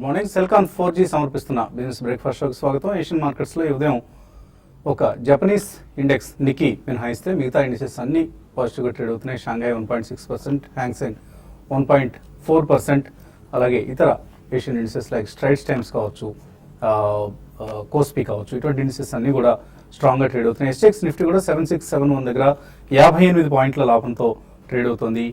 Morning Celkon 4G సమర్పిస్తున్న business breakfast షోకి స్వాగతం. ఏషియన్ మార్కెట్స్లో ఈ ఉదయం ఒక జపనీస్ ఇండెక్స్ నికీ మినహాయిస్తే మిగతా ఇండిసెస్ అన్ని పాజిటివ్గా ట్రేడ్ అవుతున్నాయి. షాంఘై 1.6%, హ్యాంగ్సెంగ్ 1.4%, అలాగే ఇతర Asian indices like Strides times కావచ్చు, కోస్పీ కావచ్చు, ఇటువంటి ఇండిసెస్ అన్ని కూడా స్ట్రాంగ్గా ట్రేడ్ అవుతున్నాయి. ఎస్టెక్స్ నిఫ్టీ కూడా 7671 దగ్గర 58 పాయింట్ల లాభంతో ట్రేడ్ అవుతుంది.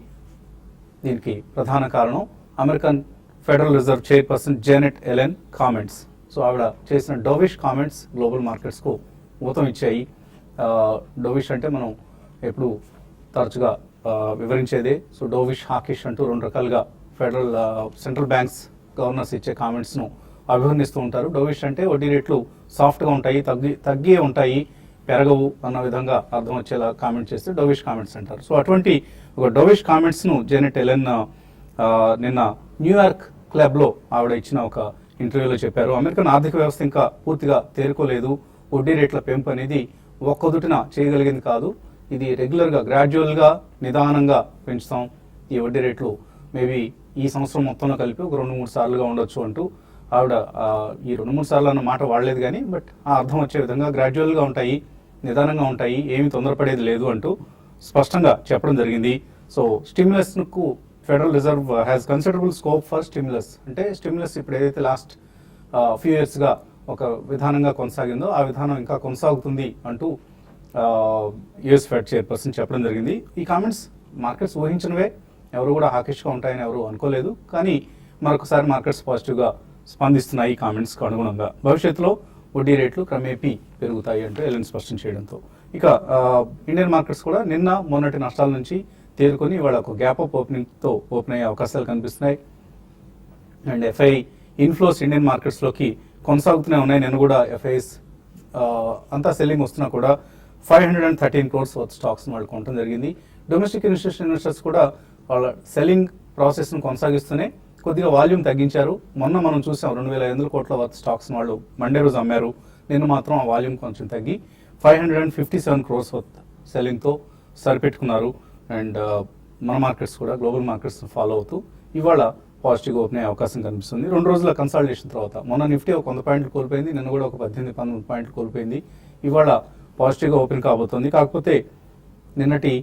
దీనికి ప్రధాన కారణం American Federal Reserve chairperson Janet Yellen comments. So ఆవిడ చేసిన డోవిష్ కామెంట్స్ గ్లోబల్ మార్కెట్స్కు ఊతం ఇచ్చాయి. డోవిష్ అంటే మనం ఎప్పుడు తరచుగా వివరించేదే. సో డోవిష్, హాకిష్ అంటూ రెండు రకాలుగా ఫెడరల్ సెంట్రల్ బ్యాంక్స్ గవర్నర్స్ ఇచ్చే కామెంట్స్ను అభివర్ణిస్తూ ఉంటారు. డోవిష్ అంటే వడ్డీ రేట్లు సాఫ్ట్గా ఉంటాయి, తగ్గే ఉంటాయి, పెరగవు అన్న విధంగా అర్థం వచ్చేలా కామెంట్ చేస్తే డోవిష్ కామెంట్స్ అంటారు. సో అటువంటి ఒక డోవిష్ కామెంట్స్ను జెనెట్ ఎలెన్ నిన్న న్యూయార్క్ క్లబ్లో ఆవిడ ఇచ్చిన ఒక ఇంటర్వ్యూలో చెప్పారు. అమెరికన్ ఆర్థిక వ్యవస్థ ఇంకా పూర్తిగా తేరుకోలేదు. వడ్డీ రేట్ల పెంపు అనేది ఒక్కదుటిన చేయగలిగింది కాదు. ఇది రెగ్యులర్గా, గ్రాడ్యువల్గా, నిదానంగా పెంచుతాం. ఈ వడ్డీ రేట్లు మేబీ ఈ సంవత్సరం మొత్తంలో కలిపి ఒక 2-3 సార్లుగా ఉండొచ్చు అంటూ ఆవిడ ఈ 2-3 సార్లు అన్న మాట వాడలేదు కానీ బట్ ఆ అర్థం వచ్చే విధంగా గ్రాడ్యువల్గా ఉంటాయి, నిదానంగా ఉంటాయి, ఏమీ తొందరపడేది లేదు అంటూ స్పష్టంగా చెప్పడం జరిగింది. సో స్టిమ్యులస్కు Federal Reserve has considerable scope for stimulus. అంటే స్టిమ్యులస్ ఇప్పుడు ఏదైతే లాస్ట్ ఫ్యూ ఇయర్స్గా ఒక విధానంగా కొనసాగిందో ఆ విధానం ఇంకా కొనసాగుతుంది అంటూ యుఎస్ ఫెడ్ చైర్పర్సన్ చెప్పడం జరిగింది. ఈ కామెంట్స్ మార్కెట్స్ ఊహించినవే, ఎవరు కూడా హాకిష్గా ఉంటాయని ఎవరు అనుకోలేదు. కానీ మరొకసారి మార్కెట్స్ పాజిటివ్గా స్పందిస్తున్నాయి ఈ కామెంట్స్కి అనుగుణంగా. భవిష్యత్తులో వడ్డీ రేట్లు క్రమేపీ పెరుగుతాయి అంటూ ఎలెన్ స్పష్టం చేయడంతో ఇక ఇండియన్ మార్కెట్స్ కూడా నిన్న మొన్నటి నష్టాల నుంచి తేరుకొని ఇవాళ ఒక గ్యాప్ అప్ ఓపెనింగ్తో ఓపెన్ అయ్యే అవకాశాలు కనిపిస్తున్నాయి. అండ్ ఎఫ్ఐ ఇన్ఫ్లోస్ ఇండియన్ మార్కెట్స్లోకి కొనసాగుతూనే ఉన్నాయి. నేను కూడా ఎఫ్ఐస్ అంతా సెల్లింగ్ వస్తున్నా కూడా 513 crores వర్త్ స్టాక్స్ వాళ్ళు కొనడం జరిగింది. డొమెస్టిక్ ఇన్స్టిట్యూషన్ ఇన్వెస్టర్స్ కూడా వాళ్ళ సెల్లింగ్ ప్రాసెస్ను కొనసాగిస్తూనే కొద్దిగా వాల్యూమ్ తగ్గించారు. మొన్న మనం చూసాం 2500 కోట్ల వర్త్ స్టాక్స్ వాళ్ళు మండే రోజు అమ్మారు. నిన్న మాత్రం ఆ వాల్యూమ్ కొంచెం తగ్గి 557 crores వర్త్ సెల్లింగ్తో సరిపెట్టుకున్నారు. అండ్ మన మార్కెట్స్ కూడా గ్లోబల్ మార్కెట్స్ ఫాలో అవుతూ ఇవాళ పాజిటివ్గా ఓపెన్ అయ్యే అవకాశం కనిపిస్తుంది. 2 రోజుల కన్సాలిడేషన్ తర్వాత మొన్న నిఫ్టీ ఒక 100 పాయింట్లు కోల్పోయింది, నిన్న కూడా ఒక 18-19 పాయింట్లు కోల్పోయింది. ఇవాళ పాజిటివ్గా ఓపెన్ కాబోతుంది. కాకపోతే నిన్నటి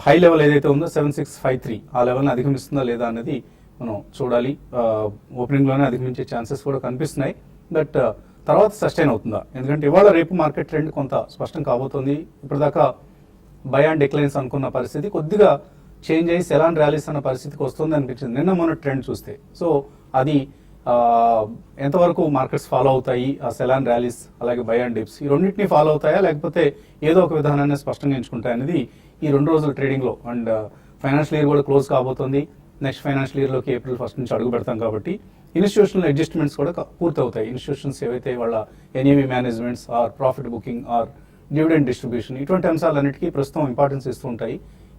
హై లెవెల్ ఏదైతే ఉందో 7653 ఆ లెవెల్ని అధిగమిస్తుందా లేదా అనేది మనం చూడాలి. ఓపెనింగ్లోనే అధిగమించే ఛాన్సెస్ కూడా కనిపిస్తున్నాయి. బట్ తర్వాత సస్టైన్ అవుతుందా, ఎందుకంటే ఇవాళ రేపు మార్కెట్ ట్రెండ్ కొంత స్పష్టం కాబోతుంది. ఇప్పటిదాకా బై అండ్ డిక్లైన్స్ అనుకున్న పరిస్థితి కొద్దిగా చేంజ్ అయ్యి సెలాన్ ర్యాలీస్ అన్న పరిస్థితికి వస్తుంది అనిపించింది నిన్న మొన్న ట్రెండ్ చూస్తే. సో అది ఎంతవరకు మార్కెట్స్ ఫాలో అవుతాయి, ఆ సెలాన్ ర్యాలీస్ అలాగే బై అండ్ డిప్స్ ఈ రెండింటినీ ఫాలో అవుతాయా లేకపోతే ఏదో ఒక విధానాన్ని స్పష్టంగా ఎంచుకుంటాయి అనేది ఈ 2 రోజుల ట్రేడింగ్లో. అండ్ ఫైనాన్షియల్ ఇయర్ కూడా క్లోజ్ కాబోతుంది. నెక్స్ట్ ఫైనాన్షియల్ ఇయర్లోకి April 1 నుంచి అడుగు పెడతాం కాబట్టి ఇన్స్టిట్యూషనల్ అడ్జస్ట్మెంట్స్ కూడా పూర్తి అవుతాయి. ఇన్స్టిట్యూషన్స్ ఏవైతే వాళ్ళ NAV managements or profit booking or dividend distribution ఇటువంటి అంశాలన్నిటికీ ప్రస్తుతం ఇంపార్టెన్స్ ఇస్తూ ఉంటాయి.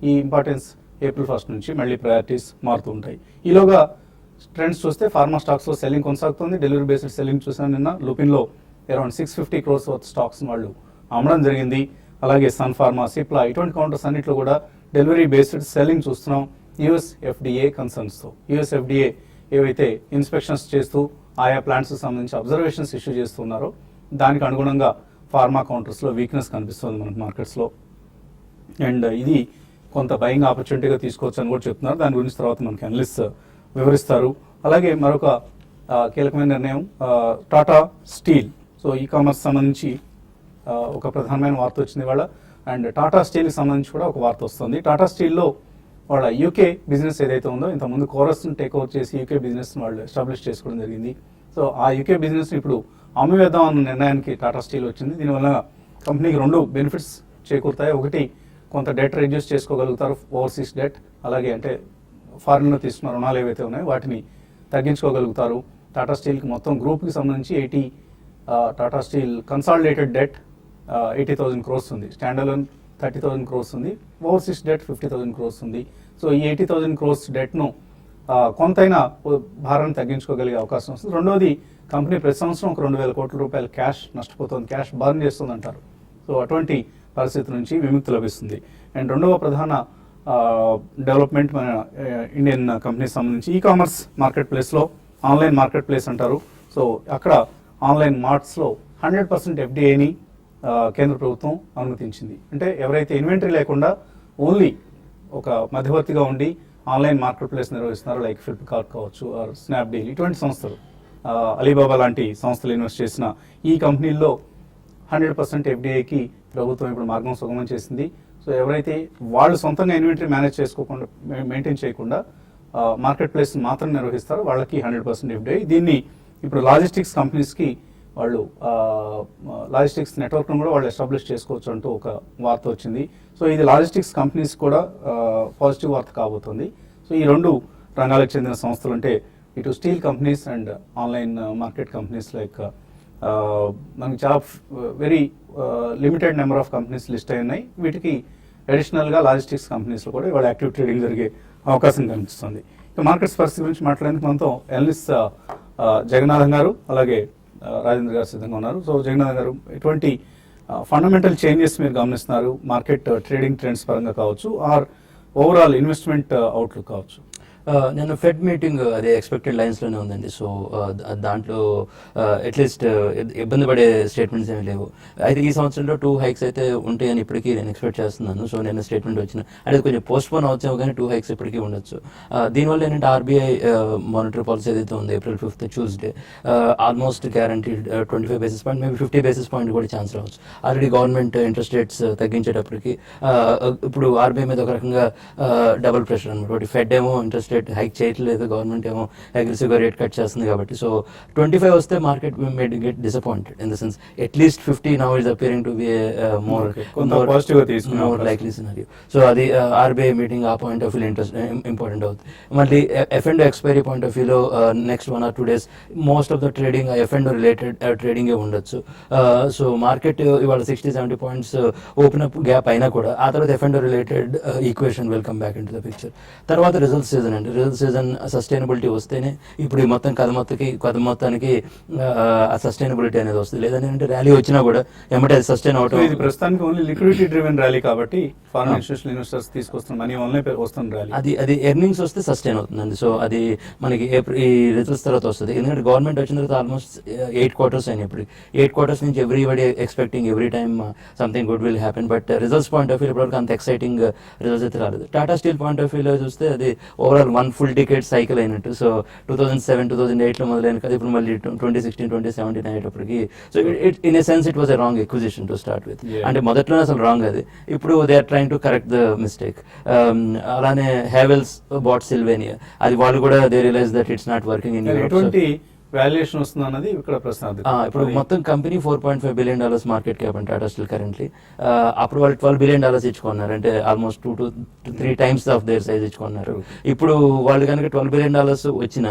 ఈ ఇంపార్టెన్స్ April 1 నుంచి మళ్ళీ ప్రయారిటీస్ మారుతూ ఉంటాయి. ఈలోగా ట్రెండ్స్ చూస్తే ఫార్మా స్టాక్స్లో సెల్లింగ్ కొనసాగుతుంది. డెలివరీ బేస్డ్ సెల్లింగ్ చూసాను నిన్న. లూపిన్లో అరౌండ్ 650 crores వర్త్ స్టాక్స్ వాళ్ళు అమ్మడం జరిగింది. అలాగే సన్ ఫార్మా, సిప్లా ఇటువంటి కౌంటర్స్ అన్నింటిలో కూడా డెలివరీ బేస్డ్ సెల్లింగ్ చూస్తున్నాం. యుఎస్ ఎఫ్డిఏ కన్సర్న్స్తో యుఎస్ ఎఫ్డిఏ ఏవైతే ఇన్స్పెక్షన్స్ చేస్తూ ఆయా ప్లాంట్స్కి సంబంధించి అబ్జర్వేషన్స్ ఇష్యూ చేస్తున్నారో దానికి అనుగుణంగా ఫార్మా కౌంటర్స్లో వీక్నెస్ కనిపిస్తుంది మనకు మార్కెట్స్లో. అండ్ ఇది కొంత బయింగ్ ఆపర్చునిటీగా తీసుకోవచ్చు అని కూడా చెప్తున్నారు. దాని గురించి తర్వాత మనకి అనలిస్ట్ వివరిస్తారు. అలాగే మరొక కీలకమైన నిర్ణయం Tata steel. So e commerce సంబంధించి ఒక ప్రధానమైన వార్త వచ్చింది ఇవాళ. అండ్ టాటా స్టీల్కి సంబంధించి కూడా ఒక వార్త వస్తుంది. టాటా స్టీల్లో వాళ్ళ యూకే బిజినెస్ ఏదైతే ఉందో ఇంతకుముందు కోరస్ని టేక్ ఓవర్ చేసి యూకే బిజినెస్ని వాళ్ళు ఎస్టాబ్లిష్ చేసుకోవడం జరిగింది. సో ఆ యూకే బిజినెస్ని ఇప్పుడు అమ్మివేద్దాం అన్న నిర్ణయానికి టాటా స్టీల్ వచ్చింది. దీనివల్ల కంపెనీకి 2 బెనిఫిట్స్ చేకూరుతాయి. ఒకటి, కొంత డెట్ రెడ్యూస్ చేసుకోగలుగుతారు, ఓవర్సీస్ డెట్, అలాగే అంటే ఫారిన్లో తీసుకున్న రుణాలు ఏవైతే ఉన్నాయో వాటిని తగ్గించుకోగలుగుతారు. టాటా స్టీల్కి మొత్తం గ్రూప్కి సంబంధించి Tata steel consolidated debt 80,000 crores ఉంది. స్టాండర్లోన్ 30,000 crores ఉంది. ఓవర్సీస్ డెట్ 50,000 crores ఉంది. సో ఈ 80,000 crores డెట్ను కొంతైనా భారాన్ని తగ్గించుకోగలిగే అవకాశం వస్తుంది. రెండోది, కంపెనీ ప్రతి సంవత్సరం ఒక 2,000 కోట్ల రూపాయలు క్యాష్ నష్టపోతుంది, క్యాష్ బర్న్ చేస్తుంది అంటారు. సో అటువంటి పరిస్థితి నుంచి విముక్తి లభిస్తుంది. అండ్ రెండవ ప్రధాన డెవలప్మెంట్ మన ఇండియన్ కంపెనీస్ సంబంధించి ఈ కామర్స్ మార్కెట్ ప్లేస్లో ఆన్లైన్ మార్కెట్ ప్లేస్ అంటారు. సో అక్కడ ఆన్లైన్ మార్ట్స్లో 100% ఎఫ్డిఐని కేంద్ర ప్రభుత్వం అనుమతించింది. అంటే ఎవరైతే ఇన్వెంటరీ లేకుండా ఓన్లీ ఒక మధ్యవర్తిగా ఉండి ఆన్లైన్ మార్కెట్ ప్లేస్ నిర్వహిస్తున్నారో, లైక్ ఫ్లిప్కార్ట్ కావచ్చు ఆర్ స్నాప్డీల్, ఇటువంటి సంస్థలు, అలీబాబా లాంటి సంస్థలు ఇన్వెస్ట్ చేసిన ఈ కంపెనీల్లో 100% ఎఫ్డిఐకి ప్రభుత్వం ఇప్పుడు మార్గం సుగమం చేసింది. సో ఎవరైతే వాళ్ళు సొంతంగా ఇన్వెంటరీ మేనేజ్ చేసుకోకుండా, మెయింటైన్ చేయకుండా మార్కెట్ ప్లేస్ మాత్రం నిర్వహిస్తారో వాళ్ళకి 100% ఎఫ్డిఐ. దీన్ని ఇప్పుడు లాజిస్టిక్స్ కంపెనీస్కి వాళ్ళు లాజిస్టిక్స్ నెట్వర్క్ను కూడా వాళ్ళు ఎస్టాబ్లిష్ చేసుకోవచ్చు అంటూ ఒక వార్త వచ్చింది. సో ఇది లాజిస్టిక్స్ కంపెనీస్ కూడా పాజిటివ్ వార్త కాబోతుంది. సో ఈ రెండు రంగాలకు చెందిన సంస్థలు, అంటే ఇటు steel companies and online market companies, like మనకి చాలా very limited number of companies list అయి ఉన్నాయి. వీటికి అడిషనల్గా లాజిస్టిక్స్ కంపెనీస్లో కూడా ఇవాళ యాక్టివ్ ట్రేడింగ్ జరిగే అవకాశం కనిపిస్తుంది. ఇక మార్కెట్స్ పరిస్థితి గురించి మాట్లాడేందుకు మనతో ఎనలిస్ట్ జగన్నాథన్ గారు, అలాగే రాజేంద్ర గారు సిద్ధంగా ఉన్నారు. సో జగన్నాథన్ గారు, ఎటువంటి ఫండమెంటల్ చేంజెస్ మీరు గమనిస్తున్నారు మార్కెట్ ట్రేడింగ్ ట్రెండ్స్ పరంగా కావచ్చు, ఆర్ ఓవరాల్ ఇన్వెస్ట్మెంట్ అవుట్లుక్ కావచ్చు? నేను ఫెడ్ మీటింగ్ అదే ఎక్స్పెక్టెడ్ లైన్స్లోనే ఉందండి. సో దాంట్లో అట్లీస్ట్ ఇబ్బంది పడే స్టేట్మెంట్స్ ఏమి లేవు. అయితే ఈ సంవత్సరంలో 2 హైక్స్ అయితే ఉంటాయని ఇప్పటికీ నేను ఎక్స్పెక్ట్ చేస్తున్నాను. సో నేను స్టేట్మెంట్ వచ్చిన అంటే కొంచెం పోస్ట్పోన్ అవుతాము, కానీ 2 హైక్స్ ఇప్పటికీ ఉండొచ్చు. దీనివల్ల ఏంటంటే ఆర్బీఐ మానిటరీ పాలసీ ఏదైతే ఉంది April 5th Tuesday, almost guaranteed 25 basis point, maybe 50 basis point కూడా ఛాన్స్ రావచ్చు. ఆల్రెడీ గవర్నమెంట్ ఇంట్రెస్ట్ రేట్స్ తగ్గించేటప్పటికి ఇప్పుడు ఆర్బీఐ మీద ఒక రకంగా డబుల్ ప్రెషర్ అనమాట. ఫెడ్ ఏమో ఇంట్రెస్ట్ హైక్ చేయట్లేదు, గవర్నమెంట్ ఏమో అగ్రెసివ్గా రేట్ కట్ చేస్తుంది కాబట్టి. సో 25 వస్తే market made get disappointed in the sense at least 50 now is appearing to be more likely scenario. So అది ఆర్బీఐ మీటింగ్ ఆ పాయింట్ ఆఫ్ వ్యూ ఇంపార్టెంట్ అవుతుంది. మళ్ళీ ఎఫ్&ఓ ఎక్స్పైరీ పాయింట్ ఆఫ్ వ్యూలో next 1 or 2 days most of the trading ఎఫ్&ఓ related ట్రేడింగే ఉండొచ్చు. So market ఇవాళ 60-70 పాయింట్స్ ఓపెన్ అప్ గ్యాప్ అయినా కూడా ఆ తర్వాత ఎఫ్&ఓ related equation will come back into the picture. తర్వాత రిజల్ట్ సీజన్ అండి. రిజల్ట్ సీజన్ సస్టైనబిలిటీ వస్తేనే ఇప్పుడు ఈ మొత్తం కథ మొత్తానికి ఆ సస్టైనబిలిటీ అనేది వస్తుంది. లేదంటే ర్యాలీ వచ్చినా కూడా ఏమంటే అది సస్టైన్ అవటం. ఇది ప్రస్తుతానికి ఓన్లీ లిక్విడిటీ డ్రివెన్ ర్యాలీ కాబట్టి ఫారెన్ ఇన్స్టిట్యూషనల్ ఇన్వెస్టర్స్ తీసుకొస్తున్న మనీ ఓన్లీ వస్తుంది ర్యాలీ. అది ఎర్నింగ్స్ వస్తే సస్టైన్ అవుతుందండి. సో అది మనకి ఈ రిజల్ట్స్ తర్వాత వస్తుంది. ఎందుకంటే గవర్నమెంట్ వచ్చిన తర్వాత ఆల్మోస్ట్ 8 quarters అయినాయి. ఇప్పుడు 8 quarters నుంచి everybody expecting every time something good will happen. But results point of view ఇప్పటివరకు అంత ఎక్సైటింగ్ రిజల్ట్స్ అయితే రాలేదు. టాటా స్టీల్ పాయింట్ ఆఫ్ వ్యూలో చూస్తే అది ఓవరాల్ 1 full decade సైకిల్ అయినట్టు. సో 2007-2008లో మొదలైన కదా, ఇప్పుడు మళ్ళీ 2016-2017 అయ్యేటప్పటికి. So in a sense it was a wrong acquisition to start with. అంటే మొదట్లోనే అసలు రాంగ్ అది. ఇప్పుడు they are trying to correct the mistake. అలానే హ్యావెల్స్ బాట్ సిల్వేనియా, అది వాళ్ళు కూడా they realise that it's not working in Europe. Valuation వస్తుంది అన్నది ఇక్కడ ప్రశ్న. ఇప్పుడు మొత్తం company $4.5 billion market cap and Tata Steel currently. అప్పుడు వాళ్ళు $12 billion ఇచ్చుకున్నారు, అంటే almost 2 to 3 times of their size ఇచ్చుకున్నారు. ఇప్పుడు వాళ్ళు కనుక $12 billion వచ్చిన,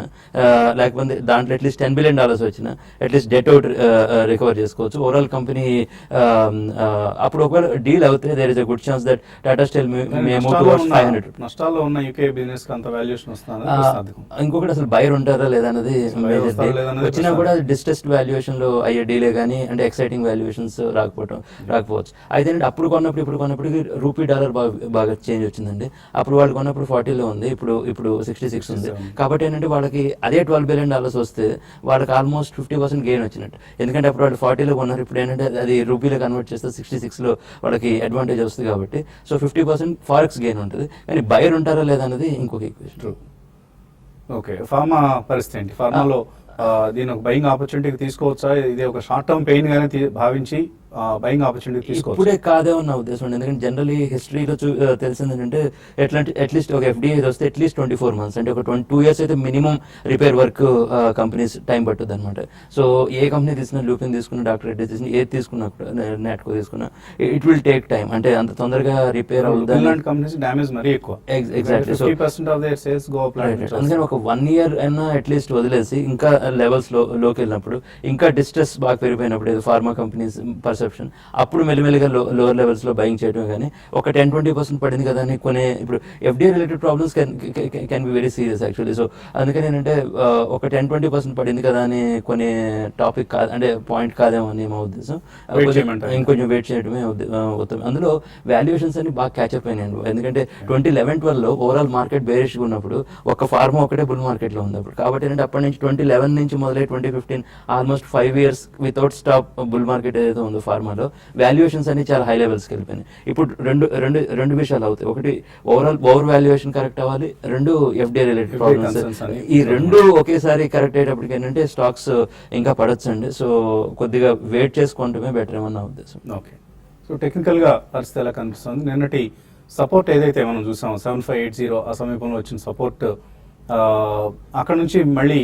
లేకపోతే దాంట్లో అట్లీస్ట్ $10 billion వచ్చిన, అట్లీస్ట్ డెట్ అవుట్ రికవర్ చేసుకోవచ్చు. ఓవరాల్ కంపెనీ అప్పుడు ఒకవేళ డీల్ అవుతే there is a good chance that Tata Steel may move towards 500. నష్టాల్లో ఉన్న యూకే బిజినెస్ కి అంత వాల్యుయేషన్ వస్తుంది. ఇంకొకటి అసలు బయర్ ఉంటారా లేదా అనేది వచ్చినా కూడా డిస్ట్రెస్డ్ వాల్యుయేషన్ లో అయ్యే డీలే కానీ, అంటే ఎక్సైటింగ్ వాల్యుయేషన్స్ రాకపోవచ్చు. అయితే అప్పుడు కొన్నప్పుడు రూపీ డాలర్ బాగా చేంజ్ వచ్చిందండి. అప్పుడు వాళ్ళు కొన్నప్పుడు 40లో ఉంది, ఇప్పుడు 66 ఉంది. కాబట్టి ఏంటంటే వాళ్ళకి అదే $12 billion వస్తే వాళ్ళకి ఆల్మోస్ట్ 50% గెయిన్ వచ్చినట్టు. ఎందుకంటే అప్పుడు వాళ్ళు 40లో కొన్నారు, ఇప్పుడు ఏంటంటే అది రూపీలో కన్వర్ట్ చేస్తే 66లో వాళ్ళకి అడ్వాంటేజ్ వస్తుంది కాబట్టి. సో 50% ఫారెక్స్ గెయిన్ ఉంటుంది. కానీ బయర్ ఉంటారా లేదా అనేది ఇంకొక ఈక్వేషన్. ఓకే, ఫార్మా పరిస్థితి ఏంటి? ఫార్మాలో దీని ఒక బయింగ్ ఆపర్చునిటీకి తీసుకోవచ్చా? ఇది ఒక షార్ట్ టర్మ్ పెయిన్ గానే భావించి బయింగ్ ఆపర్చునిటీ తీసుకోవచ్చు? ఇప్పుడే కాదే ఉన్న ఉద్దేశం. ఎందుకంటే జనరలీ హిస్టరీలో తెలిసింది ఏంటంటే అట్లీస్ట్ ఒక ఎఫ్డీఐ వస్తే అట్లీస్ట్ 24 months, అంటే ఒక 2 years అయితే minimum repair work companies time పట్టుద్ది అనమాట. సో ఏ కంపెనీ తీసుకున్నా, లూపిన్ తీసుకున్నా, డాక్టర్ రెడ్డి తీసుకున్నా, ఏది తీసుకున్నా కూడా, నాట్కో తీసుకున్నా, ఇట్ విల్ టేక్ టైం. అంటే అంత తొందరగా రిపేర్ అవుతుంది. కంపెనీస్ డ్యామేజ్ మరీ ఎక్కువ. Exactly. 50% of their sales go up. అందుకని ఒక 1 year అయినా అట్లీస్ట్ వదిలేసి ఇంకా లెవెల్స్ లోకి వెళ్ళినప్పుడు, ఇంకా డిస్ట్రెస్ బాగా పెరిగిపోయినప్పుడు, ఏదో ఫార్మా కంపెనీస్ పర్సెప్షన్ పర్సెప్షన్. అప్పుడు మెల్లిమెల్లిగా లోవర్ లెవెల్స్లో బయింగ్ చేయడం. కానీ ఒక 10-20% పడింది కదా అని కొనే ఇప్పుడు FDI related problems can be very serious actually. So అందుకని ఏంటంటే ఒక 10-20% పడింది కదా అని కొనే టాపిక్ కాదు, అంటే పాయింట్ కాదేమో అని మా ఉద్దేశం. ఇంకొంచెం వెయిట్ చేయడమే ఉత్తమం. అందులో వాల్యుయేషన్స్ అన్ని బాగా క్యాచ్అప్ అయినాయండి. ఎందుకంటే 2011-12లో ఓవరాల్ మార్కెట్ బేరిష్గా ఉన్నప్పుడు ఒక ఫార్మా ఒకటే బుల్ మార్కెట్లో ఉంది అప్పుడు. కాబట్టి ఏంటంటే అప్పటి నుంచి 2011 నుంచి మొదలై 2015 almost 5 years without stop bull market ఏదైతే ఉందో ఫార్మాలో వాల్యుయేషన్స్ అన్ని చాలా హై లెవెల్స్కి వెళ్ళిపోయినాయి. ఇప్పుడు రెండు విషయాలు అవుతాయి. ఒకటి ఓవర్ వాల్యుయేషన్ కరెక్ట్ అవ్వాలి, రెండు ఎఫ్డీఐ రిలేటెడ్ ప్రాబ్లమ్స్. ఈ రెండు ఒకేసారి కరెక్ట్ అయ్యేటప్పటికి ఏంటంటే స్టాక్స్ ఇంకా పడొచ్చండి. సో కొద్దిగా వెయిట్ చేసుకుంటమే బెటర్ ఏమన్నా ఉద్దేశం. ఓకే, సో టెక్నికల్గా పరిస్థితి ఎలా కనిపిస్తుంది? నిన్నటి సపోర్ట్ ఏదైతే మనం చూసామో 7580 ఆ సమీపంలో వచ్చిన సపోర్ట్, అక్కడ నుంచి మళ్ళీ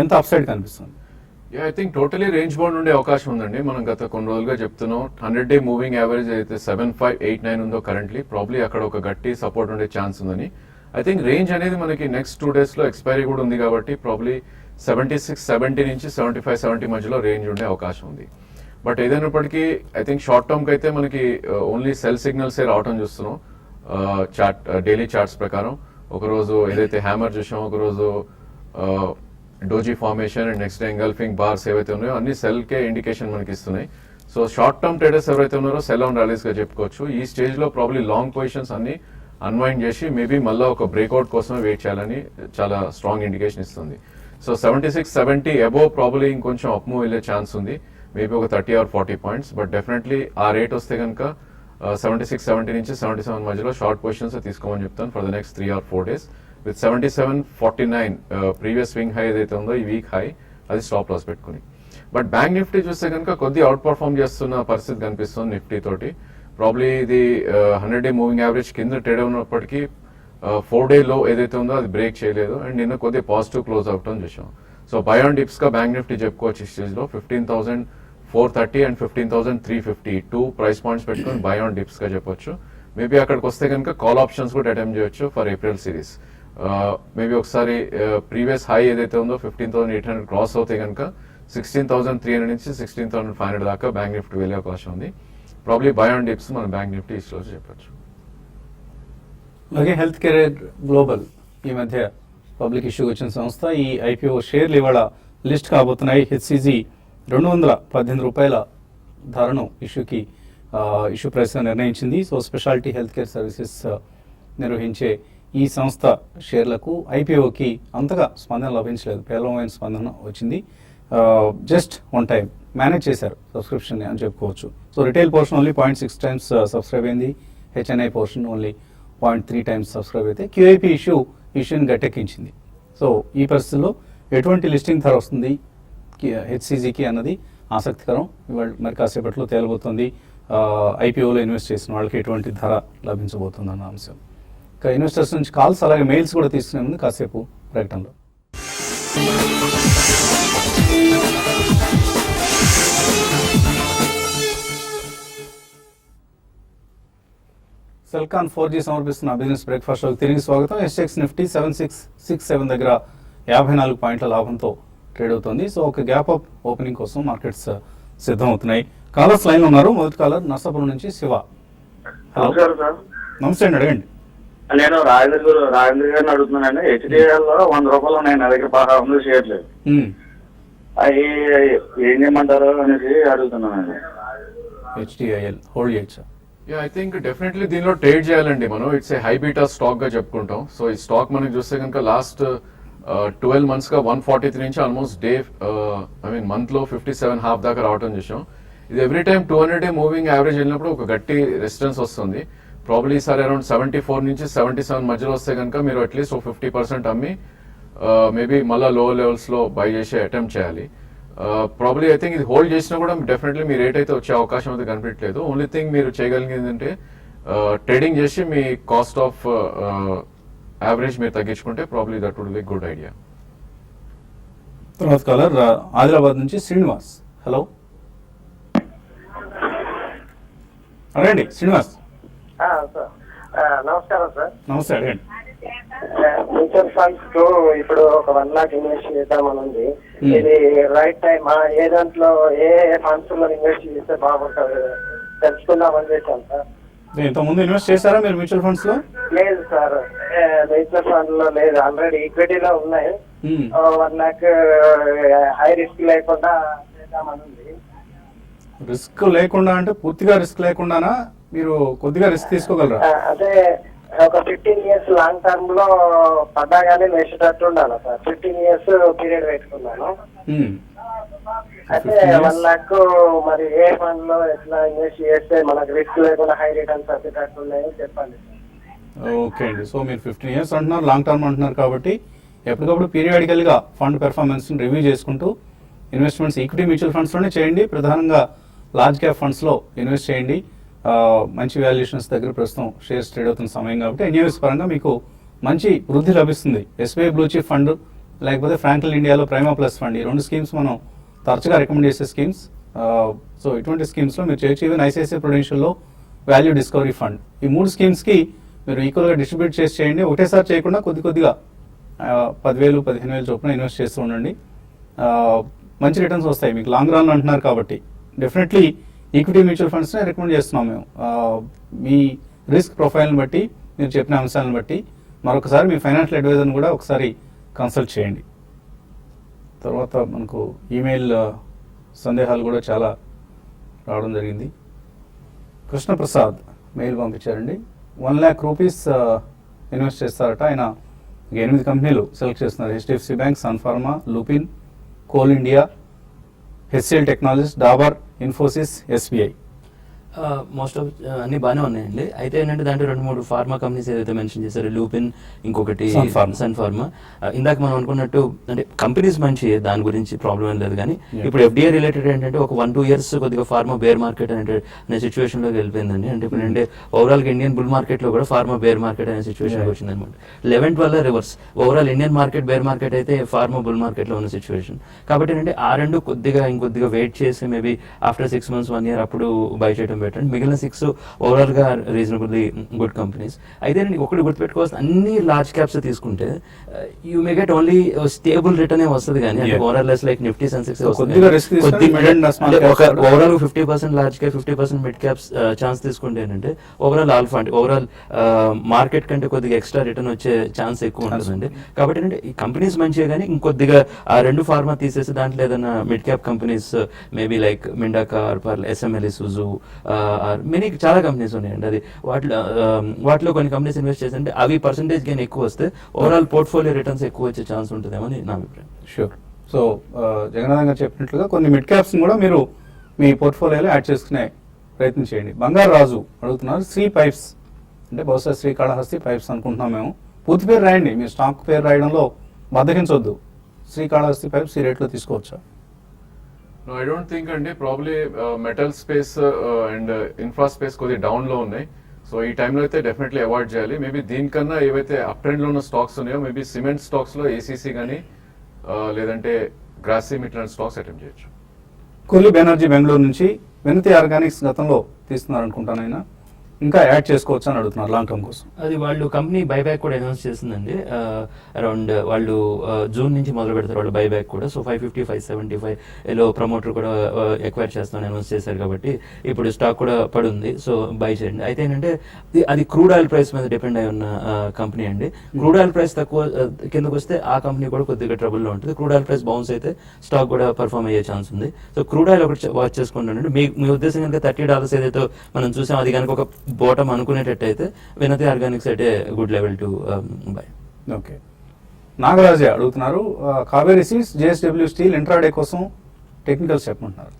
ఎంత అప్సైడ్ కనిపిస్తుంది? I think totally range bound ఉండే అవకాశం ఉందండి. మనం గత కొన్ని రోజులుగా చెప్తున్నాం 100-day మూవింగ్ యావరేజ్ అయితే 7589 ఉందో కరెంట్లీ, ప్రాబ్లీ అక్కడ ఒక గట్టి సపోర్ట్ ఉండే ఛాన్స్ ఉందని. ఐ థింక్ రేంజ్ అనేది మనకి నెక్స్ట్ 2 days లో ఎక్స్పైరీ కూడా ఉంది కాబట్టి ప్రాబ్లీ 7670 నుంచి 7570 మధ్యలో రేంజ్ ఉండే అవకాశం ఉంది. బట్ ఏదైనప్పటికీ ఐ థింక్ షార్ట్ టర్మ్కి అయితే మనకి ఓన్లీ సెల్ సిగ్నల్సే రావటం చూస్తున్నాం చార్ట్, డైలీ చార్ట్స్ ప్రకారం. ఒకరోజు ఏదైతే హ్యామర్ చూసామో, ఒకరోజు doji formation and next engulfing bars ఏవైతే ఉన్నాయో అన్ని సెల్కే ఇండికేషన్ మనకి ఇస్తున్నాయి. సో షార్ట్ టర్మ్ ట్రేడర్స్ ఎవరైతే ఉన్నారో సెల్ ఆన్ ర్యాలీస్గా చెప్పుకోవచ్చు. ఈ స్టేజ్లో ప్రాబ్లీ లాంగ్ పొజిషన్స్ అన్ని అన్వైండ్ చేసి మేబీ మళ్ళీ ఒక బ్రేక్అవుట్ కోసమే వెయిట్ చేయాలని చాలా స్ట్రాంగ్ ఇండికేషన్ ఇస్తుంది. సో 7670 అబోవ్ ప్రాబ్లీ ఇంకొంచెం అప్ మూవ్ వెళ్ళే ఛాన్స్ ఉంది, మేబీ ఒక 30 or 40 points. బట్ డెఫినెట్లీ ఆ రేట్ వస్తే కనుక 7670 నుంచి 77 మధ్యలో షార్ట్ పొజిషన్స్ తీసుకోమని చెప్తాను for the next 3 or 4 days. With 7749 previous swing high ఏదైతే ఉందో ఈ వీక్ హై, అది స్టాప్ లాస్ పెట్టుకుని. బట్ బ్యాంక్ నిఫ్టీ చూస్తే కనుక కొద్ది అవుట్ పర్ఫార్మ్ చేస్తున్న పరిస్థితి కనిపిస్తుంది నిఫ్టీ తోటి. ప్రాబ్లీ ఇది 100-day మూవింగ్ యావరేజ్ కింద ట్రేడ్ ఉన్నప్పటికీ 4-day లో ఏదైతే ఉందో అది బ్రేక్ చేయలేదు అండ్ నిన్న కొద్దిగా పాజిటివ్ క్లోజ్ అవటం చూసాం. సో బై ఆన్ డిప్స్ గా బ్యాంక్ నిఫ్టీ చెప్పుకోవచ్చు ఈ స్టేజ్ లో 15,430 అండ్ 15,350 2 ప్రైస్ పాయింట్స్ పెట్టుకుని బై ఆన్ డిప్స్ గా చెప్పొచ్చు. మేబీ అక్కడికి వస్తే కనుక కాల్ ఆప్షన్స్ కూడా అటెంప్ట్ చేయొచ్చు ఫర్ ఏప్రిల్ సిరీస్. మేబీ ఒకసారి ప్రీవియస్ హై ఏదైతే ఉందో 15,800 క్రాస్ అవుతే కనుక 16,300 నుంచి 16,500 దాకా బ్యాంక్ నిఫ్టీ వెళ్ళే అవకాశం ఉంది. ప్రాబ్లీ బై ఆన్ డిప్స్ మన బ్యాంక్ నిఫ్టీ ఈ స్టేజ్ చెప్పొచ్చు. అలాగే హెల్త్ కేర్ గ్లోబల్ ఈ మధ్య పబ్లిక్ ఇష్యూ వచ్చిన సంస్థ. ఈ ఐపీఓ షేర్లు ఇవాళ లిస్ట్ కాబోతున్నాయి. హెచ్సిజి 218 రూపాయల ధరను ఇష్యూ ప్రైస్గా నిర్ణయించింది. So speciality health care services నిర్వహించే ఈ సంస్థ షేర్లకు ఐపీఓకి అంతగా స్పందన లభించలేదు, పేలవమైన స్పందన వచ్చింది. జస్ట్ 1 time మేనేజ్ చేశారు సబ్స్క్రిప్షన్ అని చెప్పుకోవచ్చు. So retail portion only 0.6 times subscribe అయింది. HNI portion only 0.3 times subscribe అయితే క్యూఐపీ ఇష్యూని గట్టెక్కించింది. సో ఈ పరిస్థితుల్లో ఎటువంటి లిస్టింగ్ ధర వస్తుంది హెచ్సిజికి అన్నది ఆసక్తికరం. ఇవాళ మరి కాసేపట్లో తేలబోతుంది. ఐపీఓలో ఇన్వెస్ట్ చేసిన వాళ్ళకి ఎటువంటి ధర లభించబోతుంది అన్న అంశం. ఇంకా ఇన్వెస్టర్స్ నుంచి కాల్స్ అలాగే మెయిల్స్ కూడా తీసుకునే ముందు కాసేపు ప్రకటనలో. సెల్కాన్ 4G సమర్పిస్తున్న బిజినెస్ బ్రేక్ఫాస్ట్ షోకి తిరిగి స్వాగతం. ఎస్ఎక్స్ నిఫ్టీ 7667 దగ్గర 54 పాయింట్ల లాభంతో ట్రేడ్ అవుతుంది. సో ఒక గ్యాప్ అప్ ఓపెనింగ్ కోసం మార్కెట్స్ సిద్ధం అవుతున్నాయి. కాలర్స్ లైన్ లో ఉన్నారు. మొదటి కాలర్ నర్సాపురం నుంచి శివ. హలో, నమస్తే అండి, అడగండి. నేను రాజేంద్ర గారిని అడుగుతున్నానండి. హెచ్డిఎల్ లో 100 రూపాయలు ఉన్నాయి నా దగ్గర, 16 షేర్లు. అవి ఏం చేయమంటారు అనేసి అడుగుతున్నానండి. హెచ్డిఐఎల్ హోల్డ్ చేయొచ్చా? ఐ థింక్ డెఫినెట్లీ దీనిలో ట్రేడ్ చేయాలండి మనం. It's a high beta stock గా చెప్పుకుంటాం. సో ఈ స్టాక్ మనకి చూస్తే కనుక లాస్ట్ 12 months గా 143 నుంచి ఆల్మోస్ట్ మంత్ లో 57.5 దాకా రావడం చూసాం. ఇది every time 200-day moving average వెళ్ళినప్పుడు ఒక గట్టి రెసిస్టెన్స్ వస్తుంది. ప్రాబ్లీ ఈసారి అరౌండ్ 74 నుంచి 77 మధ్యలో వస్తే కనుక మీరు అట్లీస్ట్ 50% అమ్మి మేబీ మళ్ళీ లో లెవెల్స్ లో బై చేసే అటెంప్ట్ చేయాలి. ప్రాబ్లీ ఐ థింక్ ఇది హోల్డ్ చేసినా కూడా డెఫినెట్లీ మీ రేట్ అయితే వచ్చే అవకాశం అయితే కనిపించలేదు. ఓన్లీ థింగ్ మీరు చేయగలిగేది అంటే ట్రేడింగ్ చేసి మీ కాస్ట్ ఆఫ్ యావరేజ్ మీరు తగ్గించుకుంటే probably that would be good idea. తర్వాత కాలర్ ఆదిలాబాద్ నుంచి శ్రీనివాస్. హలో, అడగండి శ్రీనివాస్. నమస్కారం సార్. నమస్తే, అడగండి. మ్యూచువల్ ఫండ్స్ కు ఇప్పుడు ఒక 1 lakh ఇన్వెస్ట్ చేద్దామని ఉంది. ఇది రైట్ టైం ఏ దాంట్లో ఏ ఫండ్స్ లో ఇన్వెస్ట్ చేస్తే బాగుంటుంది తెలుసుకుందామని చేశాను సార్. ఇంతకుముందు ఇన్వెస్ట్ చేశారా మీరు మ్యూచువల్ ఫండ్స్ లో? లేదు సార్, మ్యూచువల్ ఫండ్ లో లేదు, ఆల్రెడీ ఈక్విటీలో ఉన్నాయి. 1 lakh హై రిస్క్ లేకుండా చేద్దామని ఉంది. రిస్క్ లేకుండా అంటే పూర్తిగా రిస్క్ లేకుండానా, మీరు కొద్దిగా రిస్క్ తీసుకోగలరా? అదే ఒక 15 years లాంగ్ టర్మ్ లో పడ్డా కానీ వేసేటట్టు ఉండాలి సార్. 15 years పీరియడ్ పెట్టుకున్నాను. అయితే 1 lakh మరి ఏ ఫండ్ లో ఎట్లా ఇన్వెస్ట్ చేస్తే మనకు రిస్క్ లేకుండా హై రిటర్న్స్ వచ్చేటట్టు ఉన్నాయో చెప్పండి. ఓకే అండి, సో మీరు 15 years అంటున్నారు, లాంగ్ టర్మ్ అంటున్నారు కాబట్టి ఎప్పటికప్పుడు పీరియాడికల్ గా ఫండ్ పెర్ఫార్మెన్స్ రివ్యూ చేసుకుంటూ ఇన్వెస్ట్మెంట్స్ ఈక్విటీ మ్యూచువల్ ఫండ్స్ లోనే చేయండి. ప్రధానంగా లార్జ్ క్యాప్ ఫండ్స్ లో ఇన్వెస్ట్ చేయండి. మంచి వాల్యుయేషన్స్ దగ్గర ప్రస్తుతం షేర్స్ ట్రేడ్ అవుతున్న సమయం కాబట్టి ఎన్యూఎస్ పరంగా మీకు మంచి వృద్ధి లభిస్తుంది. ఎస్బీఐ బ్లూ చిప్ ఫండ్ లేకపోతే ఫ్రాంక్లిన్ ఇండియాలో ప్రైమా ప్లస్ ఫండ్, ఈ 2 స్కీమ్స్ మనం తరచుగా రికమెండ్ చేసే స్కీమ్స్. సో ఇటువంటి స్కీమ్స్లో మీరు చేయొచ్చు. ఈవెన్ ఐసిఐసిఐ ప్రొడెన్షియల్లో వాల్యూ డిస్కవరీ ఫండ్, ఈ 3 స్కీమ్స్కి మీరు ఈక్వల్గా డిస్ట్రిబ్యూట్ చేసి చేయండి. ఒకటేసారి చేయకుండా కొద్దిగా 10,000 15,000 చొప్పున ఇన్వెస్ట్ చేస్తూ ఉండండి. మంచి రిటర్న్స్ వస్తాయి మీకు లాంగ్ రన్ అంటున్నారు కాబట్టి డెఫినెట్లీ ఈక్విటీ మ్యూచువల్ ఫండ్స్నే రికమెండ్ చేస్తున్నాం మేము. మీ రిస్క్ ప్రొఫైల్ని బట్టి, మీరు చెప్పిన అంశాలను బట్టి మరొకసారి మీ ఫైనాన్షియల్ అడ్వైజర్ని కూడా ఒకసారి కన్సల్ట్ చేయండి. తర్వాత మనకు ఈమెయిల్ సందేహాలు కూడా చాలా రావడం జరిగింది. కృష్ణప్రసాద్ మెయిల్ పంపించారండి. 1 lakh rupees ఇన్వెస్ట్ చేస్తారట. ఆయన 8 కంపెనీలు సెలెక్ట్ చేస్తున్నారు. HDFC bank, Sun Pharma, Lupin, Coal India, HCL Technologies, Dabur, Infosys, SBI. Most of అన్ని బాగానే ఉన్నాయండి. అయితే ఏంటంటే దాంట్లో 2-3 ఫార్మా కంపెనీస్ ఏదైతే మెన్షన్ చేశారో, లూపిన్, ఇంకొకటి సన్ ఫార్మా. ఇందాక మనం అనుకున్నట్టు అంటే కంపెనీస్ మంచి, దాని గురించి ప్రాబ్లం ఏం లేదు. కానీ ఇప్పుడు ఎఫ్డిఐ రిలేటెడ్ ఏంటంటే ఒక 1-2 years కొద్దిగా ఫార్మా బేర్ మార్కెట్ అనే సిచ్యువేషన్ లోకి వెళ్ళిపోయిందండి. అంటే ఇప్పుడు అంటే ఓవరాల్ ఇండియన్ బుల్ మార్కెట్ లో కూడా ఫార్మా బేర్ మార్కెట్ అనే సిచ్యువేషన్ వచ్చింది అనమాట. 11 వల్ల reverse overall Indian market bear market అయితే ఫార్మా బుల్ మార్కెట్ లో ఉన్న సిచ్యువేషన్. కాబట్టి ఏంటంటే ఆ 2 ఇంకొద్దిగా వెయిట్ చేసి మేబీ ఆఫ్టర్ 6 months 1 year అప్పుడు బై చేయడం బెటర్. మిగిలిన 6 ఓవరాల్ గా రీజనబుల్లీ గుడ్ కంపెనీస్. అయితే నేను ఒకటి గుర్తుపెట్టుకోవాల్సిన, అన్ని లార్జ్ క్యాప్స్ తీసుకుంటే you may get only stable return వస్తుంది. కానీ overall less like Nifty Sensex overall 50% large cap 50% mid caps chance తీసుకుంటే ఏంటంటే ఓవరాల్ ఆల్ఫా అంటే ఓవరాల్ మార్కెట్ కంటే కొద్దిగా ఎక్స్ట్రా రిటర్న్ వచ్చే ఛాన్స్ ఎక్కువ ఉంటుందండి. కాబట్టి ఏంటంటే ఈ కంపెనీస్ మంచిగా, కానీ ఇంకొద్దిగా ఆ 2 ఫార్మా తీసేసి దాంట్లో ఏదైనా mid cap companies maybe like Mindacorp, SML, సుజు, మెనీ చాలా కంపెనీస్ ఉన్నాయండి. అది వాటిలో కొన్ని కంపెనీస్ ఇన్వెస్ట్ చేస్తుంటే అవి పర్సెంటేజ్ గెయిన్ ఎక్కువ వస్తే ఓవరాల్ పోర్ట్ఫోలియో రిటర్న్స్ ఎక్కువ వచ్చే ఛాన్స్ ఉంటుందేమో అని నా అభిప్రాయం. షూర్. సో జగన్నాథ్ గారు చెప్పినట్లుగా కొన్ని మిడ్ క్యాప్స్ కూడా మీరు మీ పోర్ట్ఫోలియోలో యాడ్ చేసుకునే ప్రయత్నం చేయండి. బంగారు రాజు అడుగుతున్నారు, శ్రీ పైప్స్ అంటే బహుశా శ్రీకాళహస్తి పైప్స్ అనుకుంటున్నాం మేము. పూర్తి పేరు రాయండి, మీ స్టాక్ పేరు రాయడంలో బద్దకించొద్దు. శ్రీకాళహస్తి పైప్స్ ఈ రేట్లో తీసుకోవచ్చా? No, I don't think అండి. Probably metal space and infra space కొద్దిగా డౌన్ లో ఉన్నాయి. సో ఈ టైంలో అయితే డెఫినెట్లీ అవాయిడ్ చేయాలి. మేబీ దీనికన్నా ఏవైతే అప్ ట్రెండ్ లో ఉన్న స్టాక్స్ ఉన్నాయో, మేబీ సిమెంట్ స్టాక్స్ లో ఏసీసీ కానీ లేదంటే గ్రాసిమ్ ఇట్లాంటి స్టాక్స్ అటెంప్ట్ చేయొచ్చు. కులీబ్ ఎనర్జీ బెంగళూరు నుంచి వినతి ఆర్గానిక్స్ గతంలో తీస్తున్నారు అనుకుంటాను, ఆయన ఇంకా యాడ్ చేసుకోవచ్చు అని అడుగుతున్నారు లాంగ్ టర్మ్ కోసం. అది వాళ్ళు కంపెనీ బైబ్యాక్ కూడా అనౌన్స్ చేసిందండి. అరౌండ్ వాళ్ళు జూన్ నుంచి మొదలు పెడతారు వాళ్ళు బైబ్యాక్ కూడా. సో 550, 575 లో ప్రమోటర్ కూడా ఎక్వైర్ చేస్తామని అనౌన్స్ చేశారు. కాబట్టి ఇప్పుడు స్టాక్ కూడా పడుంది. సో బై చేయండి. అయితే ఏంటంటే అది క్రూడ్ ఆయిల్ ప్రైస్ మీద డిపెండ్ అయి ఉన్న కంపెనీ అండి. క్రూడ్ ఆయిల్ ప్రైస్ తక్కువ కిందకు వస్తే ఆ కంపెనీ కూడా కొద్దిగా ట్రబుల్లో ఉంటుంది. క్రూడ్ ఆయిల్ ప్రైస్ బౌన్స్ అయితే స్టాక్ కూడా పర్ఫామ్ అయ్యే ఛాన్స్ ఉంది. సో క్రూడ్ ఆయిల్ ఒకటి వాచ్ చేసుకుంటానండి. మీ ఉద్దేశం కనుక $30 ఏదైతే మనం చూసాం, అది కనుక ఒక బోటం అనుకునేటట్టయితే వినతి ఆర్గానిక్స్ అయితే good level to buy. Okay. నాగరాజే అడుగుతున్నారు, Kaveri seeds, JSW steel intraday కోసం టెక్నికల్స్ చెప్పమంటున్నారు.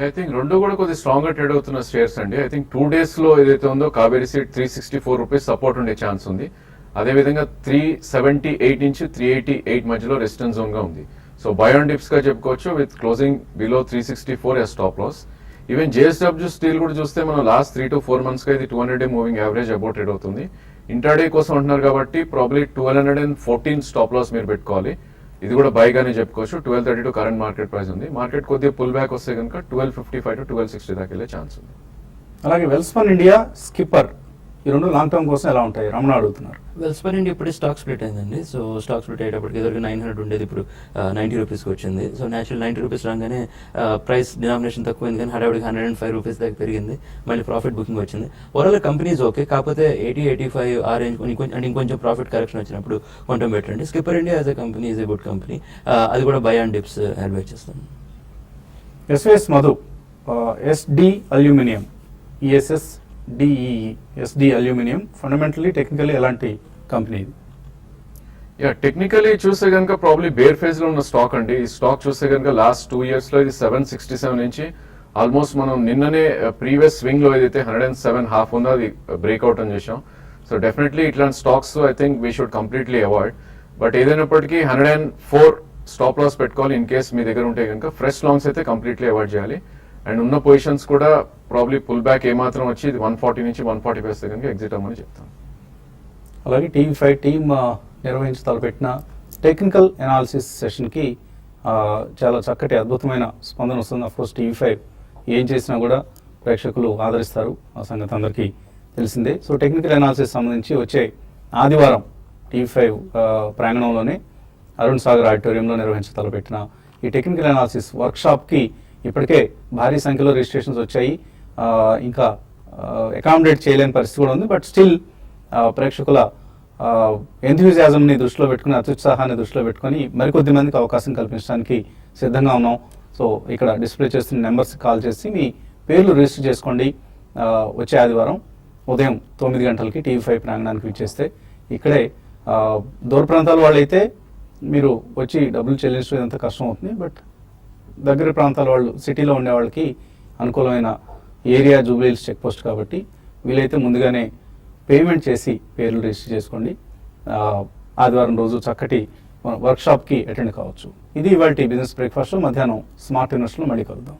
ఐ థింక్ 2 కూడా కొద్దిగా స్ట్రాంగ్ గా ట్రేడ్ అవుతున్న షేర్స్ అండి. ఐ థింక్ 2 days లో ఏదైతే ఉందో కావేరీ సీడ్ 364 రూపీస్ సపోర్ట్ ఉండే ఛాన్స్ ఉంది. అదేవిధంగా 378 నుంచి 388 మధ్యలో రెసిస్టెన్స్ జోన్ గా ఉంది. సో బై ఆన్ డిప్స్ గా చెప్పుకోవచ్చు with closing below 364 as stop loss. Even JSW Steel కూడా చూస్తే మనం లాస్ట్ 3 to 4 months గా ఇది 200-day moving average about trade అవుతుంది. ఇంటర్డే కోసం అంటున్నారు కాబట్టి ప్రాబ్లీ 1214 స్టాప్ లాస్ మీరు పెట్టుకోవాలి. ఇది కూడా బై గానే చెప్పుకోవచ్చు. 1232 కరెంట్ మార్కెట్ ప్రైస్ ఉంది. మార్కెట్ కొద్దిగా పుల్ బ్యాక్ వస్తే కనుక 1255 to 1260 దాకా వెళ్ళే ఛాన్స్ ఉంది. అలాగే వెల్స్పన్ ఇండియా, స్కిప్పర్ ఈ రెండు లాంగ్ టర్మ్ కోసం ఎలా ఉంటాయి రమణ అడుగుతున్నారు. వెల్స్పన్ ఇండియా ఇప్పుడే స్టాక్ స్ప్లిట్ అయిందండి. సో స్టాక్ స్ప్లిట్ అయ్యేటప్పటికి ఎదురుగా 900 ఉండేది, ఇప్పుడు 90 రూపీస్కి వచ్చింది. సో న్యాచురల్ 90 రూపీస్ రాగానే ప్రైస్ డినామినేషన్ తక్కువైంది, కానీ హడావిడికి 105 రూపీస్ దాకా పెరిగింది. మళ్ళీ ప్రాఫిట్ బుకింగ్ వచ్చింది. ఓవరాల్ కంపెనీస్ ఓకే, కాకపోతే 80-85 ఆ రేంజ్ అండ్ ఇంకొంచెం ప్రాఫిట్ కరెక్షన్ వచ్చినప్పుడు కొంచెం బెటర్ అండి. Skipper India as a company is a good company. అది కూడా బై అండ్ డిప్స్ అడ్వైజ్ చేస్తాను. SVS Madhu, SD aluminium, ESS DEE, SD aluminium fundamentally technically ఎలాంటి కంపెనీ ఇది? యా, టెక్నికలీ చూస్తే కనుక ప్రాబ్లీ బేర్ ఫేజ్ లో ఉన్న స్టాక్ అండి. ఈ స్టాక్ చూస్తే కనుక లాస్ట్ 2 years లో ఇది 767 నుంచి ఆల్మోస్ట్ మనం నిన్ననే ప్రీవియస్ స్వింగ్ లో ఏదైతే 107.5 ఉందో అది బ్రేక్అవుట్ అని చేసాం. సో డెఫినెట్లీ ఇట్లాంటి stocks I think we should completely avoid. But ఏదైనప్పటికీ 104 స్టాప్ లాస్ పెట్టుకోవాలి ఇన్ కేస్ మీ దగ్గర ఉంటే కనుక. ఫ్రెష్ లాంగ్స్ అయితే కంప్లీట్లీ అవాయిడ్ చేయాలి. అండ్ ఉన్న పొజిషన్స్ కూడా ప్రాబ్లీ పుల్ బ్యాక్ ఏమాత్రం వచ్చి 140 నుంచి 145 వస్తే కనుక ఎగ్జిట్ అవ్వమని చెప్తాను. అలాగే టీవీ5 టీమ్ నిర్వహించి తలపెట్టిన టెక్నికల్ ఎనాలిసిస్ సెషన్కి చాలా చక్కటి అద్భుతమైన స్పందన వస్తుంది. అఫ్కోర్స్ టీవీ5 ఏం చేసినా కూడా ప్రేక్షకులు ఆదరిస్తారు, ఆ సంగతి అందరికీ తెలిసిందే. సో టెక్నికల్ ఎనాలిసిస్ సంబంధించి వచ్చే ఆదివారం టీవీ5 ప్రాంగణంలోనే అరుణ్ సాగర్ ఆడిటోరియంలో నిర్వహించి తలపెట్టిన ఈ టెక్నికల్ ఎనాలిసిస్ వర్క్షాప్కి ఇప్పటికే భారీ సంఖ్యలో రిజిస్ట్రేషన్స్ వచ్చాయి. ఇంకా అకామిడేట్ చేయలేని పరిస్థితి కూడా ఉంది. బట్ స్టిల్ ప్రేక్షకుల ఎంథ్యూజియాజంని దృష్టిలో పెట్టుకుని, అత్యుత్సాహాన్ని దృష్టిలో పెట్టుకొని మరికొద్ది మందికి అవకాశం కల్పించడానికి సిద్ధంగా ఉన్నాం. సో ఇక్కడ డిస్ప్లే చేస్తున్న నెంబర్స్కి కాల్ చేసి మీ పేర్లు రిజిస్టర్ చేసుకోండి. వచ్చే ఆదివారం ఉదయం 9 గంటలకి టీవీ5 ప్రాంగణానికి విచ్చేస్తే ఇక్కడే దూర ప్రాంతాల వాళ్ళు అయితే మీరు వచ్చి డబ్బులు చెల్లించడం ఎంత కష్టం అవుతుంది. బట్ దగ్గర ప్రాంతాల వాళ్ళు, సిటీలో ఉండే వాళ్ళకి అనుకూలమైన ఏరియా జూబ్లీహిల్స్ చెక్ పోస్ట్ కాబట్టి వీలైతే ముందుగానే పేమెంట్ చేసి పేర్లు రిజిస్టర్ చేసుకోండి. ఆదివారం రోజు చక్కటి వర్క్షాప్కి అటెండ్ కావచ్చు. ఇది ఇవాల్టి బిజినెస్ బ్రేక్ఫాస్ట్. మధ్యాహ్నం స్మార్ట్ ఇన్వెస్ట్లో మళ్ళీ కలుద్దాం.